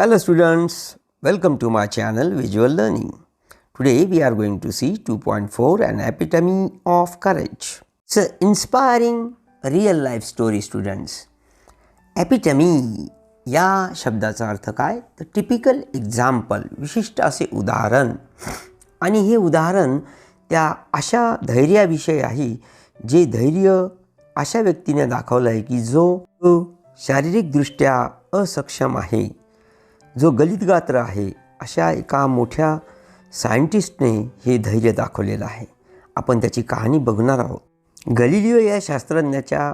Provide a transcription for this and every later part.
Hello students, welcome to my channel Visual Learning. Today we are going to see 2.4 An Epitome of Courage. It's an inspiring real life story students. Epitome या शब्दाचा अर्थ काय तर typical example, विशिष्ट असे उदाहरण. आणि हे उदाहरण त्या अशा धैर्याविषयी आहे जे धैर्य अशा व्यक्तीने दाखवलं आहे की जो शारीरिकदृष्ट्या असक्षम आहे, जो गलितगात्र आहे, अशा एका मोठ्या सायंटिस्टने हे धैर्य दाखवलेलं आहे. आपण त्याची कहाणी बघणार आहोत. गलिलिओ या शास्त्रज्ञाच्या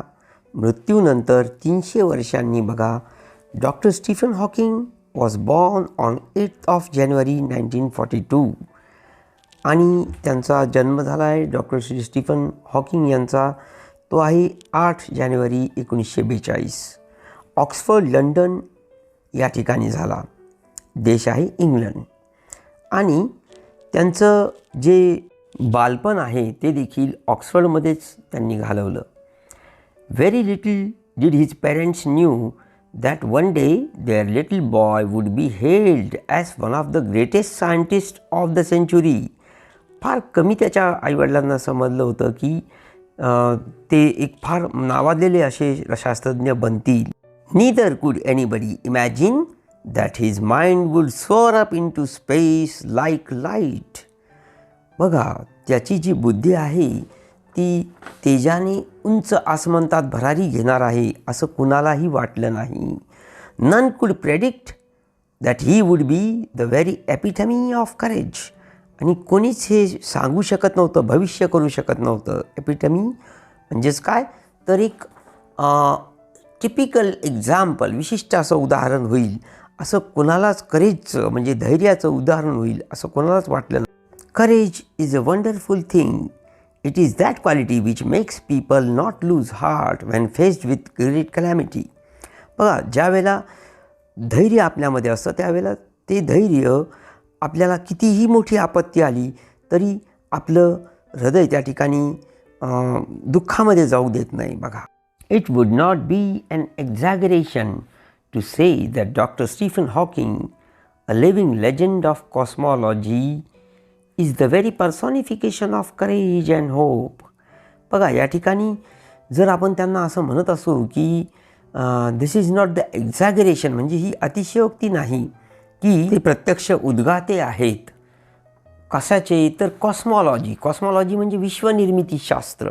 मृत्यूनंतर 300 वर्षांनी बघा doctor Stephen Hawking was born on 8th of January 1942 आणि त्यांचा जन्म झाला आहे डॉक्टर स्टीफन हॉकिंग यांचा, तो आहे 8 जानेवारी 1942. ऑक्सफर्ड लंडन या ठिकाणी झाला. देश आहे इंग्लंड. आणि त्यांचं जे बालपण आहे ते देखील ऑक्सफर्डमध्येच त्यांनी घालवलं. Very little did his parents knew that one day their little boy would be hailed as one of the greatest scientists of the century. फार कमी त्याच्या आईवडिलांना समजलं होतं की ते एक फार नावाजलेले असे शास्त्रज्ञ बनतील. Neither could anybody imagine that his mind would soar up into space like light. बघा, त्याची जी बुद्धी आहे ती तेजाने उंच आसमंतात भरारी घेणार आहे असं कुणालाही वाटलं नाही. None could predict that he would be the very epitome of courage. आणि कोणीच हे सांगू शकत नव्हतं, भविष्य करू शकत नव्हतं. एपिटमी म्हणजेच काय तर एक टिपिकल एक्झाम्पल, विशिष्ट असं उदाहरण होईल असं कोणालाच, करेजचं म्हणजे धैर्याचं उदाहरण होईल असं कोणालाच वाटलं नाही. Courage is a wonderful thing. It is that quality which makes people not lose heart when faced with great calamity. बघा, ज्या वेळेला धैर्य आपल्यामध्ये असतं त्यावेळेला ते धैर्य आपल्याला कितीही मोठी आपत्ती आली तरी आपलं हृदय त्या ठिकाणी दुःखामध्ये जाऊ देत नाही. बघा, it would not be an exaggeration to say that Dr. Stephen Hawking, a living legend of cosmology, is the very personification of courage and hope. बघा, या ठिकाणी जर आपण त्यांना असं म्हणत असू की दिस इज नॉट द एक्झॅगरेशन, म्हणजे ही अतिशयोक्ती नाही की ते प्रत्यक्ष उद्गाते आहेत. कशाचे तर कॉस्मॉलॉजी. कॉस्मॉलॉजी म्हणजे विश्वनिर्मितीशास्त्र,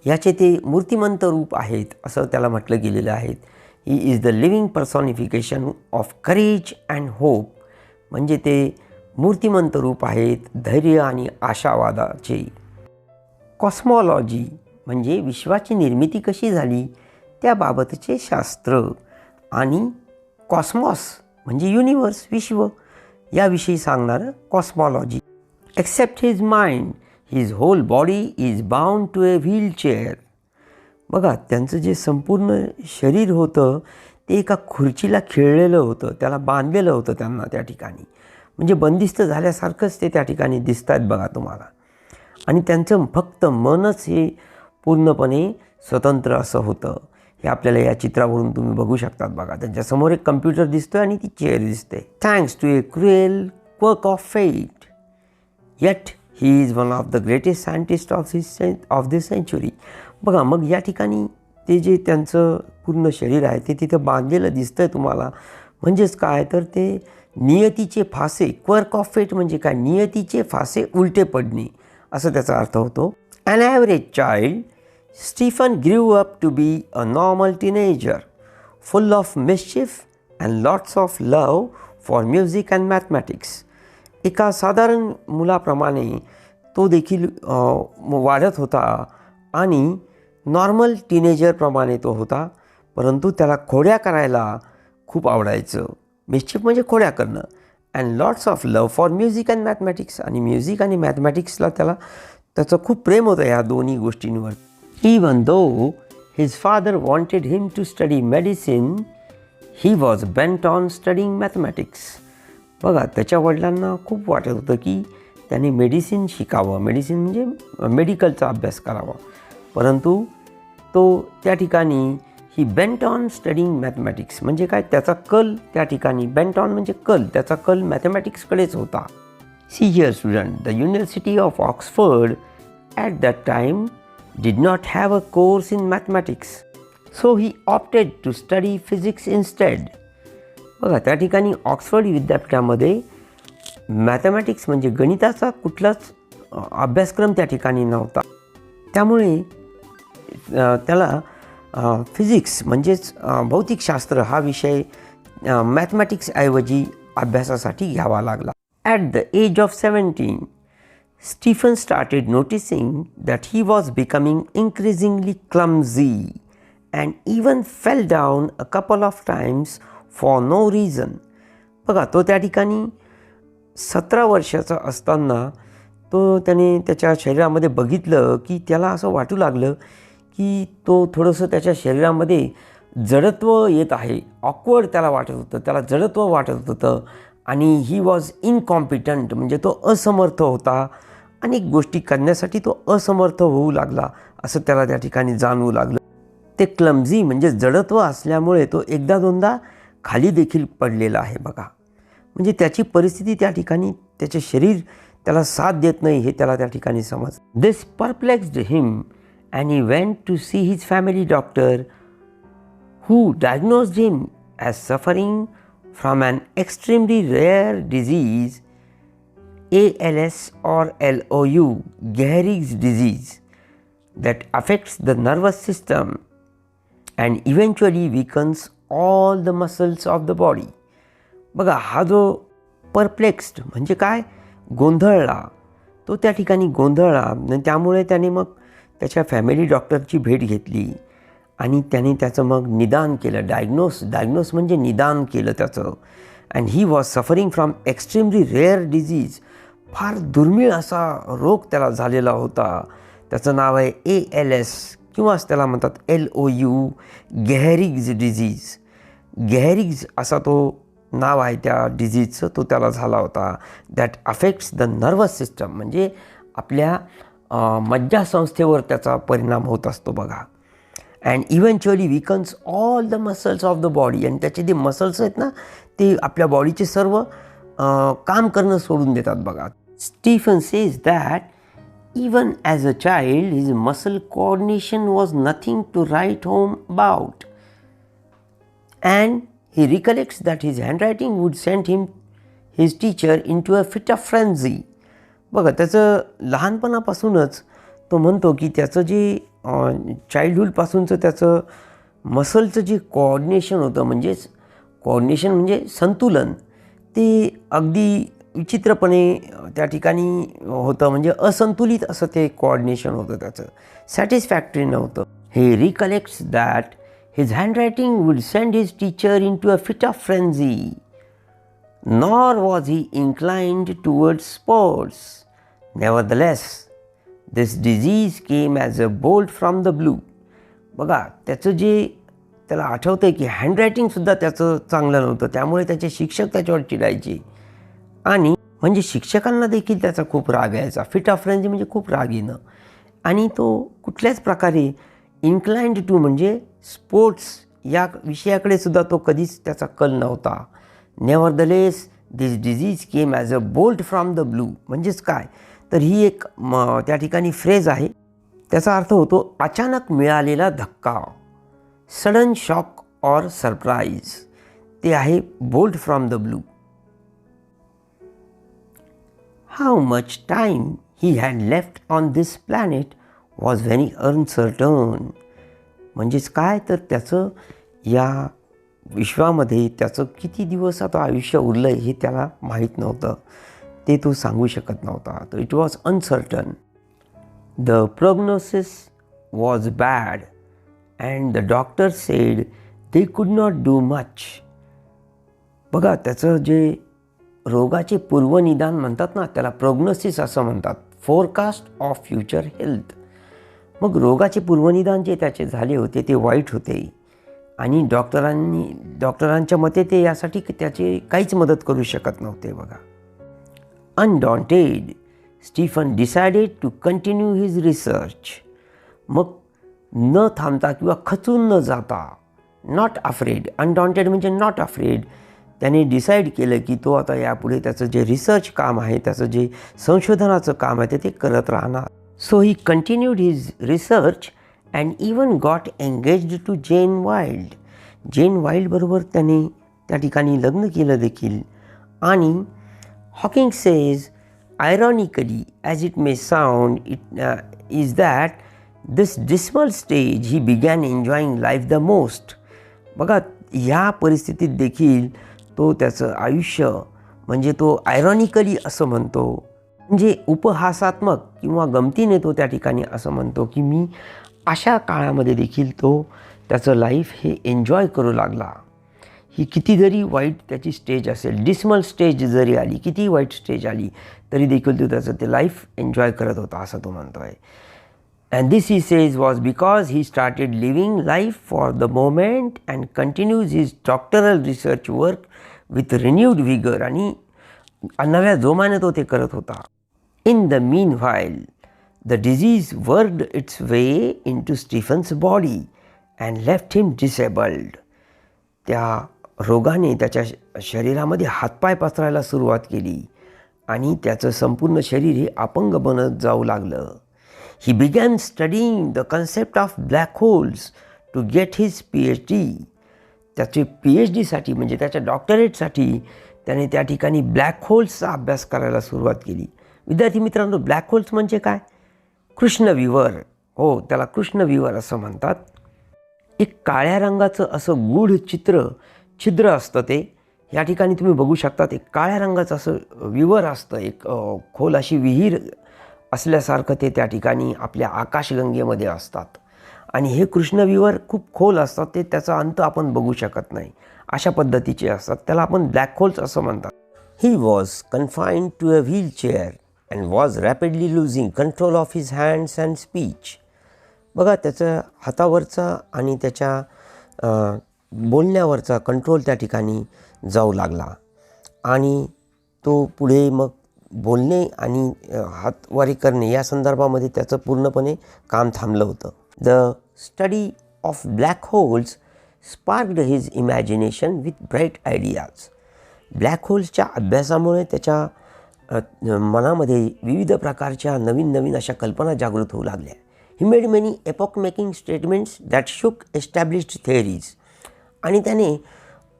याचे ते मूर्तिमंत रूप आहेत असं त्याला म्हटलं गेलेलं आहे. He is the living पर्सॉनिफिकेशन of courage and hope, म्हणजे ते मूर्तिमंत रूप आहेत धैर्य आणि आशावादाचे. कॉस्मॉलॉजी म्हणजे विश्वाची निर्मिती कशी झाली त्याबाबतचे शास्त्र. आणि कॉस्मॉस म्हणजे युनिवर्स, विश्व, याविषयी सांगणारं cosmology. Except his mind his whole body is bound to a wheelchair. बघा, त्यांचं जे संपूर्ण शरीर होतं ते एका खुर्चीला खिळलेलं होतं, त्याला बांधलेलं होतं त्यांना त्या ठिकाणी, म्हणजे बंदिस्त झाल्यासारखंच ते त्या ठिकाणी दिसत आहेत बघा तुम्हाला. आणि त्यांचं फक्त मनच हे पूर्णपणे स्वतंत्र असं होतं. हे आपल्याला या चित्रावरून तुम्ही बघू शकतात. बघा, त्यांच्यासमोर एक कम्प्युटर दिसतोय आणि ती चेअर दिसते. Thanks to a cruel quirk of fate yet he is one of the greatest scientist of this century. बघा, मग या ठिकाणी ते जे त्यांचं पूर्ण शरीर आहे ते तिथं बांधलेलं दिसतंय तुम्हाला. म्हणजेच काय तर ते नियतीचे फासे, क्वर्क ऑफ फेट म्हणजे काय, नियतीचे फासे उलटे पडणे असं त्याचा अर्थ होतो. An average child Stephen grew up to be a normal teenager full of mischief and lots of love for music and mathematics. एका साधारण मुलाप्रमाणे तो देखील वाढत होता आणि नॉर्मल टीनेजरप्रमाणे तो होता, परंतु त्याला खोड्या करायला खूप आवडायचं. मिस्चिफ म्हणजे खोड्या करणं. And lots of love for music and mathematics, आणि म्युझिक आणि मॅथमॅटिक्सला त्याचं खूप प्रेम होतं या दोन्ही गोष्टींवर. Even though his father wanted him to study medicine he was bent on studying mathematics. बघा, त्याच्या वडिलांना खूप वाटत होतं की त्याने मेडिसिन शिकावं, मेडिसिन म्हणजे मेडिकलचा अभ्यास करावा, परंतु तो त्या ठिकाणी ही बेंट ऑन स्टडिंग मॅथमॅटिक्स. म्हणजे काय, त्याचा कल त्या ठिकाणी, बेंट ऑन म्हणजे कल, त्याचा कल मॅथमॅटिक्सकडेच होता. See here student, the university of Oxford at that time did not have a course in mathematics, so he opted to study physics instead. बघा, त्या ठिकाणी ऑक्सफर्ड विद्यापीठामध्ये मॅथमॅटिक्स म्हणजे गणिताचा कुठलाच अभ्यासक्रम त्या ठिकाणी नव्हता. त्यामुळे त्याला फिजिक्स म्हणजेच भौतिकशास्त्र हा विषय मॅथमॅटिक्सऐवजी अभ्यासासाठी घ्यावा लागला. At the age of 17, Stephen started noticing that he was becoming increasingly clumsy and even fell down a couple of times for no reason. बघा, तो त्या ठिकाणी 17 वर्षाचा असताना त्याने त्याच्या शरीरामध्ये बघितलं की त्याला असं वाटू लागलं की तो थोडंसं त्याच्या शरीरामध्ये जडत्व येत आहे. ऑकवर्ड त्याला वाटत होतं, त्याला जडत्व वाटत होतं आणि ही वॉज इनकॉम्पिटंट म्हणजे तो असमर्थ होता. अनेक गोष्टी करण्यासाठी तो असमर्थ होऊ लागला असं त्याला त्या ठिकाणी जाणवू लागलं. ते क्लमझी म्हणजे जडत्व असल्यामुळे तो एकदा दोनदा खाली देखील पडलेला आहे. बघा, म्हणजे त्याची परिस्थिती त्या ठिकाणी, त्याचे शरीर त्याला साथ देत नाही हे त्याला त्या ठिकाणी समज. This perplexed him and he went to see his family doctor who diagnosed him as suffering from an extremely rare disease ALS or LOU, Gehrig's disease, that affects the nervous system and eventually weakens all the muscles of the body. बघा, हा जो perplexed म्हणजे काय, गोंधळला, तो त्या ठिकाणी गोंधळला आणि त्यामुळे त्याने मग त्याच्या फॅमिली डॉक्टरची भेट घेतली आणि त्याने त्याचं मग निदान केलं. डायग्नोस म्हणजे निदान केलं त्याचं. And he was suffering from extremely rare disease, फार दुर्मिळ असा रोग त्याला झालेला होता. त्याचं नाव आहे ALS किंवा त्याला म्हणतात LOU, गेहरिग्ज डिझीज. गेहरिग्ज असा तो नाव आहे त्या डिझीजचं, तो त्याला झाला होता. That affects the nervous system म्हणजे आपल्या मज्जासंस्थेवर त्याचा परिणाम होत असतो. बघा, and eventually weakens all the muscles of the body. आणि त्याचे जे मसल्स आहेत ना, ते आपल्या बॉडीचे सर्व काम करणं सोडून देतात. बघा, Stephen says that even as a child, his muscle coordination was nothing to write home about. And he recollects that his handwriting would send his teacher into a fit of frenzy. बघा, त्याचं लहानपणापासूनच तो म्हणतो की त्याचं जे चाइल्डहूडपासूनचं त्याचं मसलचं जे कोऑर्डिनेशन होतं, म्हणजेच कोऑर्डिनेशन म्हणजे संतुलन, ते अगदी विचित्रपणे त्या ठिकाणी होतं. म्हणजे असंतुलित असं ते कोऑर्डिनेशन होतं, त्याचं सॅटिस्फॅक्टरी नव्हतं. He recollects that his handwriting would send his teacher into a fit of frenzy, nor was he inclined towards sports. Nevertheless this disease came as a bolt from the blue. बघा, त्याचं जे त्याला आठवतं आहे की हँडरायटिंगसुद्धा त्याचं चांगलं नव्हतं, त्यामुळे त्याचे शिक्षक त्याच्यावर चिडायचे आणि म्हणजे शिक्षकांना देखील त्याचा खूप राग यायचा. फिट ऑफ फ्रेन्झी म्हणजे खूप राग येणं. आणि तो कुठल्याच प्रकारे इन्क्लाइंड टू म्हणजे स्पोर्ट्स या विषयाकडे सुद्धा तो कधीच त्याचा कल नव्हता. Nevertheless this disease came as a bolt from the blue. म्हणजेच काय, तर ही एक त्या ठिकाणी फ्रेज आहे. त्याचा अर्थ होतो अचानक मिळालेला धक्का, सडन शॉक ऑर सरप्राईज. ते आहे bolt from the blue. How much time he had left on this planet was very uncertain. म्हणजेच काय, तर त्याचं या विश्वामध्ये त्याचं किती दिवस आता आयुष्य उरलं आहे हे त्याला माहीत नव्हतं, ते तो सांगू शकत नव्हता. तर it was uncertain. The prognosis was bad and the doctor said they could not do much. बघा, त्याचं जे रोगाचे पूर्वनिदान म्हणतात ना, त्याला प्रोग्नोसिस असं म्हणतात, फोरकास्ट ऑफ फ्युचर हेल्थ. मग रोगाचे पूर्वनिदान जे त्याचे झाले होते ते वाईट होते आणि डॉक्टरांच्या मते ते यासाठी त्याची काहीच मदत करू शकत नव्हते. बघा, undaunted Stephen decided to continue his research. मग न थांबता किंवा खचून न जाता नॉट अफ्रेड. अनडॉन्टेड म्हणजे नॉट अफ्रेड. त्याने डिसाईड केलं की तो आता यापुढे त्याचं जे रिसर्च काम आहे, त्याचं जे संशोधनाचं काम आहे ते करत राहणार. So he continued his research and even got engaged to Jane Wilde. Jane वाइल्डबरोबर त्याने त्या ठिकाणी लग्न केलं देखील. आणि Hawking says, ironically as it may sound, is that this dismal stage he began enjoying life the most. बघा, ह्या परिस्थितीत देखील तो त्याचं आयुष्य म्हणजे तो आयरॉनिकली असं म्हणतो, म्हणजे उपहासात्मक किंवा गमतीने तो त्या ठिकाणी असं म्हणतो की मी अशा काळामध्ये देखील तो त्याचं लाईफ हे एन्जॉय करू लागला. ही किती जरी वाईट त्याची स्टेज असेल, डिस्मल स्टेज जरी आली, किती वाईट स्टेज आली तरी देखील तो त्याचं ते लाईफ एन्जॉय करत होता असं तो म्हणतो आहे. And this he says was because he started living life for the moment and continues his doctoral research work with renewed vigour. आणि नव्या जोमाने तो ते करत होता. In the meanwhile the disease worked its way into Stephen's body and left him disabled. त्या रोगाने त्याच्या शरीरामध्ये हातपाय पसरायला सुरुवात केली आणि त्याचं संपूर्ण शरीर हे अपंग बनत जाऊ लागलं. He began studying the concept of black holes to get his PhD. त्याचे PhDसाठी म्हणजे त्याच्या डॉक्टरेटसाठी त्याने त्या ठिकाणी ब्लॅक होल्सचा अभ्यास करायला सुरुवात केली. विद्यार्थी मित्रांनो, ब्लॅक होल्स म्हणजे काय? कृष्णविवर. हो, त्याला कृष्णविवर असं म्हणतात. एक काळ्या रंगाचं असं गूढ छिद्र असतं ते. या ठिकाणी तुम्ही बघू शकता, एक काळ्या रंगाचं असं विवर असतं, एक खोल अशी विहीर असल्यासारखं ते त्या ठिकाणी आपल्या आकाशगंगेमध्ये असतात. आणि हे कृष्णविवर खूप खोल असतात, ते त्याचा अंत आपण बघू शकत नाही, अशा पद्धतीचे असतात. त्याला आपण ब्लॅक होल्स असं म्हणतात. He was confined to a wheelchair and was rapidly losing control of his hands and speech. बघा, त्याच्या हातावरचा आणि त्याच्या बोलण्यावरचा कंट्रोल त्या ठिकाणी जाऊ लागला आणि तो पुढे मग बोलणे आणि हातवारी करणे या संदर्भामध्ये त्याचं पूर्णपणे काम थांबलं होतं. The study of black holes sparked his imagination with bright ideas. Black होल्सच्या अभ्यासामुळे त्याच्या मनामध्ये विविध प्रकारच्या नवीन अशा कल्पना जागृत होऊ लागल्या. He made many epoch-making statements that shook established theories. आणि त्याने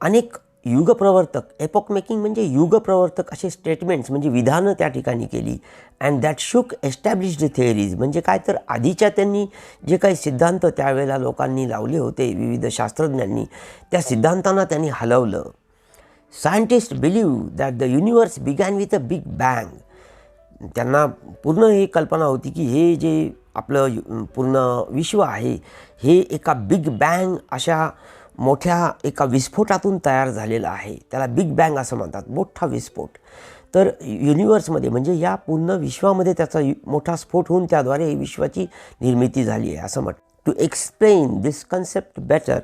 अनेक युगप्रवर्तक, एपॉक मेकिंग म्हणजे युगप्रवर्तक असे स्टेटमेंट्स म्हणजे विधानं त्या ठिकाणी केली. अँड दॅट शुक एस्टॅब्लिश्ड थिअरीज म्हणजे काय, तर आधीच्या त्यांनी जे काही सिद्धांत त्यावेळेला लोकांनी लावले होते, विविध शास्त्रज्ञांनी, त्या सिद्धांतांना त्यांनी हलवलं. Scientist believe that the universe begin with a big bang. त्यांना पूर्ण ही कल्पना होती की हे जे आपलं पूर्ण विश्व आहे हे एका बिग बँग अशा मोठ्या एका विस्फोटातून तयार झालेलं आहे. त्याला बिग बँग असं म्हणतात, मोठा विस्फोट. तर युनिवर्समध्ये म्हणजे या पूर्ण विश्वामध्ये त्याचा मोठा स्फोट होऊन त्याद्वारे विश्वाची निर्मिती झाली आहे असं म्हणतात. To explain this concept better,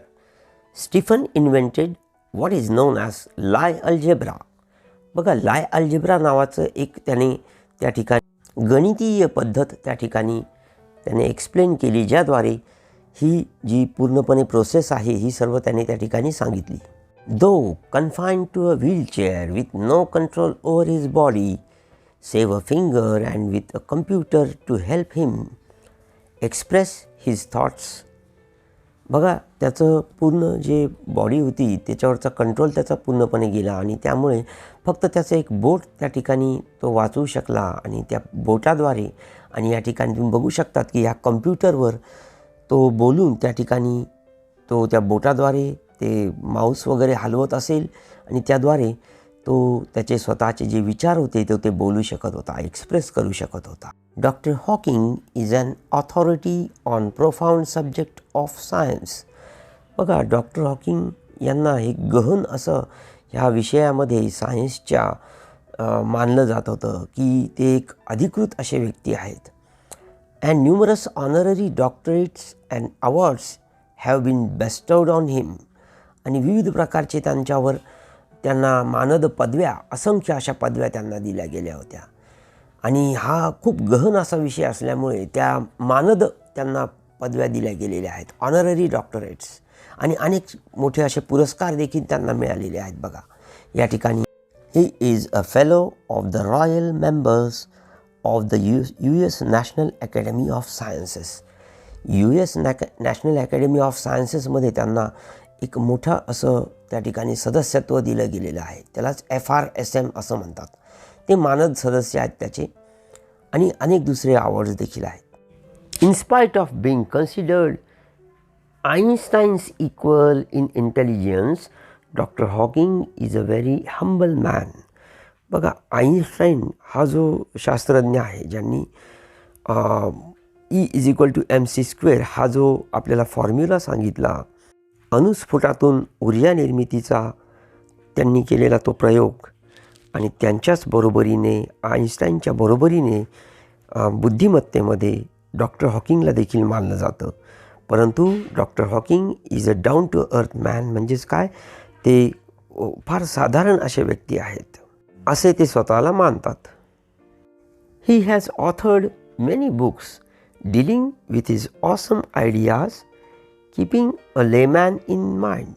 Stephen invented what is known as Lie algebra. बघा, लाय अल्जेब्रा नावाचं एक त्याने त्या ठिकाणी गणितीय पद्धत त्या ठिकाणी त्याने एक्सप्लेन केली, ज्याद्वारे ही जी पूर्णपणे प्रोसेस आहे ही सर्व त्याने त्या ठिकाणी सांगितली. Though confined to a wheelchair with no control over his body, save a finger and with a computer to help him express his thoughts. बघा, त्याचं पूर्ण जे बॉडी होती त्याच्यावरचा कंट्रोल त्याचा पूर्णपणे गेला आणि त्यामुळे फक्त त्याचं एक बोट त्या ठिकाणी तो वाचवू शकला आणि त्या बोटाद्वारे, आणि या ठिकाणी तुम्ही बघू शकतात की या कम्प्युटरवर तो बोलून त्या ठिकाणी तो त्या बोटाद्वारे ते माऊस वगैरे हलवत असेल आणि त्याद्वारे तो त्याचे स्वतःचे जे विचार होते ते बोलू शकत होता, एक्सप्रेस करू शकत होता. Doctor Hawking is an authority on profound subject of science. बघा, डॉक्टर हॉकिंग यांना हे गहन असं ह्या विषयामध्ये सायन्सच्या मानलं जात होतं की ते एक अधिकृत असे व्यक्ती आहेत. And numerous honorary doctorates and awards have been bestowed on him. आणि विविध प्रकारचे त्यांना मानद पदव्या, असंख्य अशा पदव्या त्यांना दिल्या गेल्या होत्या. आणि हा खूप गहन असा विषय असल्यामुळे त्या मानद त्यांना पदव्या दिल्या गेलेल्या आहेत, ऑनररी डॉक्टरेट्स. आणि अनेक मोठे असे पुरस्कार देखील त्यांना मिळालेले आहेत. बघा या ठिकाणी he is a fellow of the royal members of the US national academy of sciences. US national academy of सायन्सेसमध्ये त्यांना एक मोठं असं त्या ठिकाणी सदस्यत्व दिलं गेलेलं आहे. त्यालाच FRSM असं म्हणतात. ते मानद सदस्य आहेत त्याचे आणि अनेक दुसरे अवॉर्ड्स देखील आहेत. In spite of being considered Einstein's equal in intelligence, Dr. Hawking is a very humble man. बघा आईन्स्टाईन हा जो शास्त्रज्ञ आहे ज्यांनी E=mc² हा जो आपल्याला फॉर्म्युला सांगितला, अणुस्फोटातून ऊर्जा निर्मितीचा त्यांनी केलेला तो प्रयोग आणि त्यांच्याच बरोबरीने आईन्स्टाईनच्या बरोबरीने बुद्धिमत्तेमध्ये डॉक्टर हॉकिंगला देखील मानलं जातं. परंतु doctor Hawking is a down to earth man. म्हणजेच काय, ते फार साधारण असे व्यक्ती आहेत असे ते स्वतःला मानतात. He has authored many books dealing with his awesome ideas keeping a layman in mind.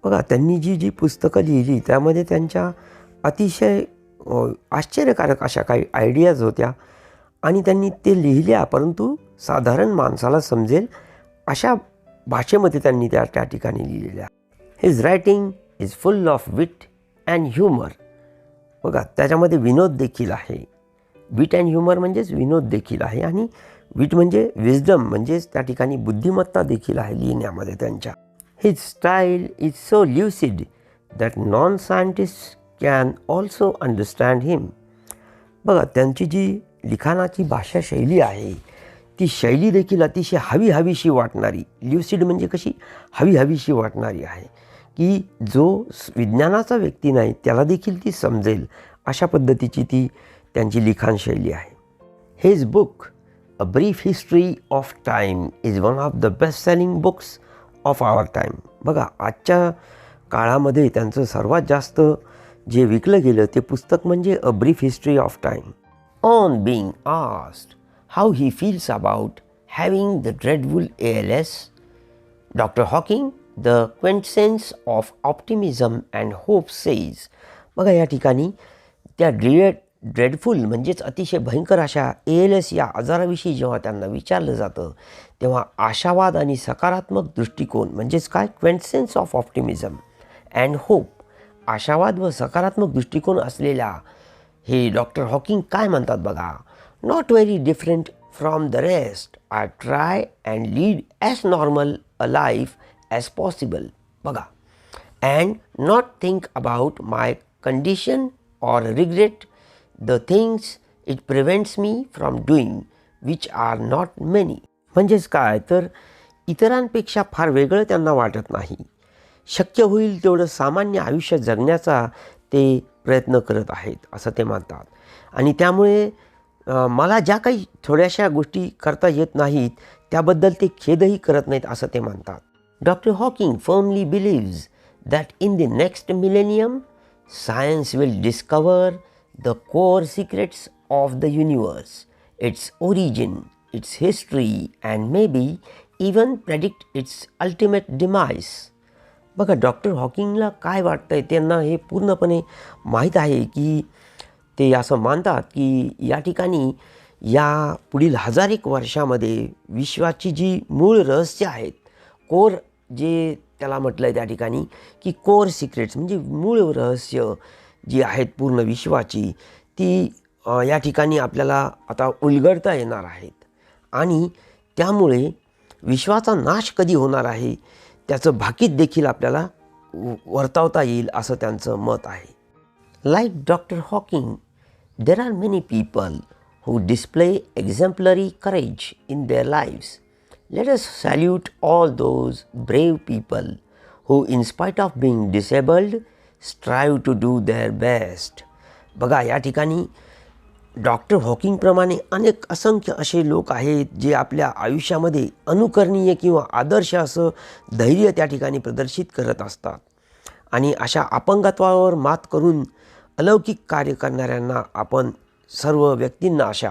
बघा त्यांनी जी पुस्तकं लिहिली त्यामध्ये त्यांच्या अतिशय आश्चर्यकारक अशा काही आयडियाज होत्या आणि त्यांनी ते लिहिल्या, परंतु साधारण माणसाला समजेल अशा भाषेमध्ये त्यांनी त्या ठिकाणी लिहिलेल्या. His writing is full of wit and humour. बघा त्याच्यामध्ये विनोद देखील आहे. विट अँड ह्युमर म्हणजेच विनोद देखील आहे आणि विट म्हणजे विजडम म्हणजेच त्या ठिकाणी बुद्धिमत्ता देखील आहे लिहिण्यामध्ये त्यांच्या. His style is so lucid that non scientist can also understand him. बघा त्यांची जी लिखाणाची भाषा शैली आहे ती शैली देखील अतिशय हवीशी वाटणारी, ल्युसिड म्हणजे कशी हवीशी वाटणारी आहे की जो विज्ञानाचा व्यक्ती नाही त्याला देखील ती समजेल अशा पद्धतीची ती त्यांची लिखाण शैली आहे. His book A Brief History of Time is one of the best selling books of our time. बघा आजच्या काळामध्ये त्यांचं सर्वात जास्त जे विकलं गेलं ते पुस्तक म्हणजे अ Brief History of time. On being asked how he feels about having the dreadful ALS, Dr. Hawking, the quintessence of optimism and hope says. बघा या ठिकाणी त्या ड्रेडफुल म्हणजेच अतिशय भयंकर अशा ALS या आजाराविषयी जेव्हा त्यांना विचारलं जातं तेव्हा आशावाद आणि सकारात्मक दृष्टिकोन म्हणजेच काय, क्वेंटसेन्स ऑफ ऑप्टिमिझम अँड होप, आशावाद व सकारात्मक दृष्टिकोन असलेल्या हे डॉक्टर हॉकिंग काय म्हणतात बघा. Not very different from the rest. I try and lead as normal a life as possible. बघा. And not think about my condition or regret the things it prevents me from doing, which are not many. म्हणजेच काय तर इतरांपेक्षा फार वेगळं त्यांना वाटत नाही. शक्य होईल तेवढं सामान्य आयुष्य जगण्याचा ते प्रयत्न करत आहेत असं ते मानतात. आणि त्यामुळे मला ज्या काही थोड्याशा गोष्टी करता येत नाहीत त्याबद्दल ते खेदही करत नाहीत असं ते मानतात. Doctor Hawking firmly believes that in the next millennium science will discover the core secrets of the universe, its origin, its history and may be even predict its ultimate demise. बघा डॉक्टर हॉकिंगला काय वाटतंय, त्यांना हे पूर्णपणे माहीत आहे की ते असं मानतात की या ठिकाणी या पुढील 1000 वर्षामध्ये विश्वाची जी मूळ रहस्य आहेत, कोर जे त्याला म्हटलं आहे त्या ठिकाणी की कोर सिक्रेट्स म्हणजे मूळ रहस्य जी आहेत पूर्ण विश्वाची ती या ठिकाणी आपल्याला आता उलगडता येणार आहेत आणि त्यामुळे विश्वाचा नाश कधी होणार आहे त्याचं भाकीत देखील आपल्याला वर्तवता येईल असं त्यांचं मत आहे. Like Dr. Hawking, there are many people who display exemplary courage in their lives. Let us salute all those brave people who, in spite of being disabled, strive to do their best. बघा या ठिकाणी doctor हॉकिंगप्रमाणे अनेक असंख्य असे लोक आहेत जे आपल्या आयुष्यामध्ये अनुकरणीय किंवा आदर्श असं धैर्य त्या ठिकाणी प्रदर्शित करत असतात आणि अशा अपंगत्वावर मात करून अलौकिक कार्य करणाऱ्यांना आपण सर्व व्यक्तींना, अशा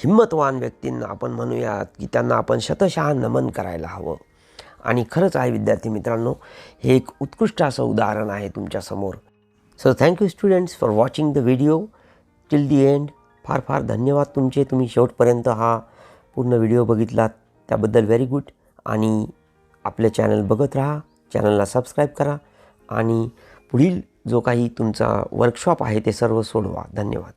हिम्मतवान व्यक्तींना आपण म्हणूयात की त्यांना आपण शतशः नमन करायला हवं. आणि खरंच आहे विद्यार्थी मित्रांनो, हे एक उत्कृष्ट असं उदाहरण आहे तुमच्यासमोर. So thank you students for watching the video till the end. फार फार धन्यवाद तुमचे, तुम्ही शेवटपर्यंत हा पूर्ण व्हिडिओ बघितलात त्याबद्दल व्हेरी गुड. आणि आपले चॅनल बघत राहा, चॅनलला सबस्क्राईब करा आणि पुढील जो काही तुमचा वर्कशॉप आहे ते सर्व सोडवा. धन्यवाद.